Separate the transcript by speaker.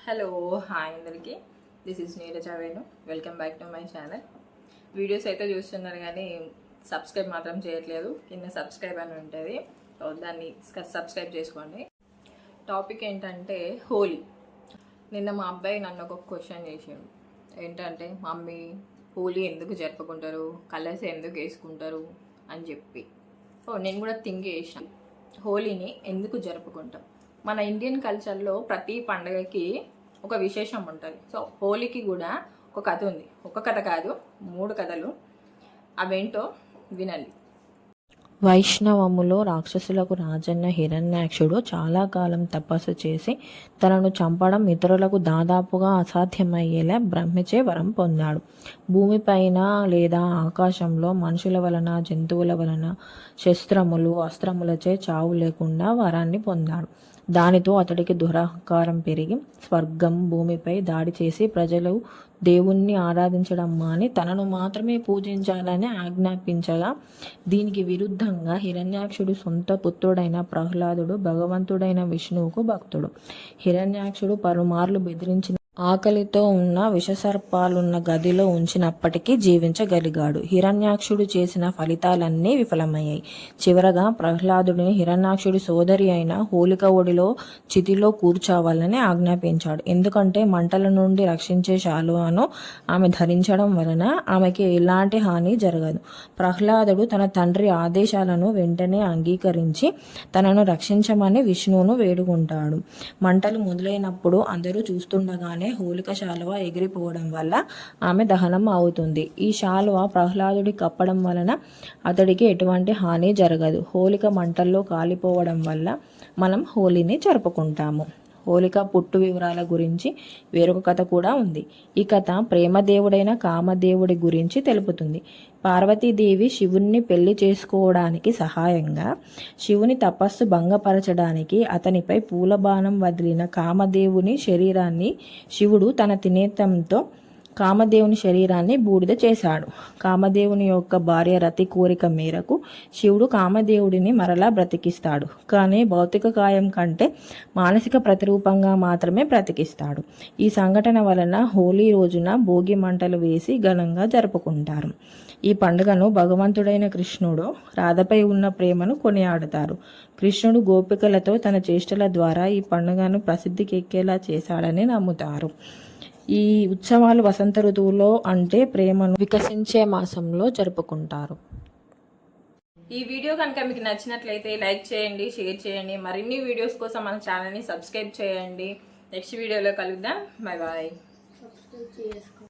Speaker 1: Hello hi అందరికీ, this is Neeraja Venu. Welcome back to my channel. Videos అయితే చూస్తున్నారు కానీ సబ్స్క్రైబ్ మాత్రం చేయట్లేదు. కింద సబ్స్క్రైబ్ అని ఉంటుంది, దాన్ని సబ్స్క్రైబ్ చేసుకోండి. టాపిక్ ఏంటంటే హోలీ. నిన్న మా అబ్బాయి నన్ను ఒక క్వశ్చన్ చేసాడు. ఏంటంటే, మమ్మీ హోలీ ఎందుకు జరుపుకుంటారు, కలర్స్ ఎందుకు వేసుకుంటారు అని చెప్పి. సో నేను కూడా థింక్ చేసాను, హోలీని ఎందుకు జరుపుకుంటాం. మన ఇండియన్ కల్చర్లో ప్రతి పండుగకి ఒక విశేషం ఉంటుంది. సో హోలీకి కూడా ఒక కథ ఉంది. ఒక కథ కాదు, 3 కథలు. అవేంటో వినండి.
Speaker 2: వైష్ణవములో రాక్షసులకు రాజన్న హిరణ్యాక్షుడు చాలా కాలం తపస్సు చేసి తనను చంపడం ఇతరులకు దాదాపుగా అసాధ్యమయ్యేలా బ్రహ్మచే వరం పొందాడు. భూమిపైన లేదా ఆకాశంలో మనుషుల వలన, జంతువుల వలన, శస్త్రములు, అస్త్రములచే చావు లేకుండా వరాన్ని పొందాడు. దానితో అతడికి దురహంకారం పెరిగి స్వర్గం, భూమిపై దాడి చేసి ప్రజలు దేవుణ్ణి ఆరాధించడం మాని తనను మాత్రమే పూజించాలని ఆజ్ఞాపించగా, దీనికి విరుద్ధంగా హిరణ్యాక్షుడి సొంత పుత్రుడైన ప్రహ్లాదుడు భగవంతుడైన విష్ణువుకు భక్తుడు. హిరణ్యాక్షుడు పలుమార్లు బెదిరించిన ఆకలితో ఉన్న విషసర్పాలున్న గదిలో ఉంచినప్పటికీ జీవించగలిగాడు. హిరణ్యాక్షుడు చేసిన ఫలితాలన్నీ విఫలమయ్యాయి. చివరగా ప్రహ్లాదుడిని హిరణ్యాక్షుడి సోదరి అయిన హోలిక ఒడిలో చితిలో కూర్చోవాలని ఆజ్ఞాపించాడు. ఎందుకంటే మంటల నుండి రక్షించే శాలువాను ఆమె ధరించడం వలన ఆమెకి ఎలాంటి హాని జరగదు. ప్రహ్లాదుడు తన తండ్రి ఆదేశాలను వెంటనే అంగీకరించి తనను రక్షించమని విష్ణువును వేడుకుంటాడు. మంటలు మొదలైనప్పుడు అందరూ చూస్తుండగానే హోలిక శాలువ ఎగిరిపోవడం వల్ల ఆమె దహనం అవుతుంది. ఈ శాలువ ప్రహ్లాదుడి కప్పడం వలన అతడికి ఎటువంటి హాని జరగదు. హోలిక మంటల్లో కాలిపోవడం వల్ల మనం హోలీని జరుపుకుంటాము. హోలిక పుట్టు వివరాల గురించి వేరొక కథ కూడా ఉంది. ఈ కథ ప్రేమదేవుడైన కామదేవుడి గురించి తెలుపుతుంది. పార్వతీదేవి శివుణ్ణి పెళ్లి చేసుకోవడానికి సహాయంగా శివుని తపస్సు భంగపరచడానికి అతనిపై పూలబాణం వదిలిన కామదేవుని శరీరాన్ని శివుడు తన తినేతంతో కామదేవుని శరీరాన్ని బూడిద చేశాడు. కామదేవుని యొక్క భార్య రతి కోరిక మేరకు శివుడు కామదేవుడిని మరలా బ్రతికిస్తాడు. కానీ భౌతిక కాయం కంటే మానసిక ప్రతిరూపంగా మాత్రమే బ్రతికిస్తాడు. ఈ సంఘటన వలన హోలీ రోజున భోగి మంటలు వేసి ఘనంగా జరుపుకుంటారు. ఈ పండుగను భగవంతుడైన కృష్ణుడు రాధపై ఉన్న ప్రేమను కొనియాడుతారు. కృష్ణుడు గోపికలతో తన చేష్టల ద్వారా ఈ పండుగను ప్రసిద్ధికి ఎక్కేలా చేశాడని నమ్ముతారు. ఈ ఉత్సవాలు వసంత ఋతువులో, అంటే ప్రేమను వికసించే మాసంలో జరుపుకుంటారు.
Speaker 1: ఈ వీడియో కనుక మీకు నచ్చినట్లయితే లైక్ చేయండి, షేర్ చేయండి. మరిన్ని వీడియోస్ కోసం మన ఛానల్ని సబ్స్క్రైబ్ చేయండి. నెక్స్ట్ వీడియోలో కలుద్దాం. Bye bye.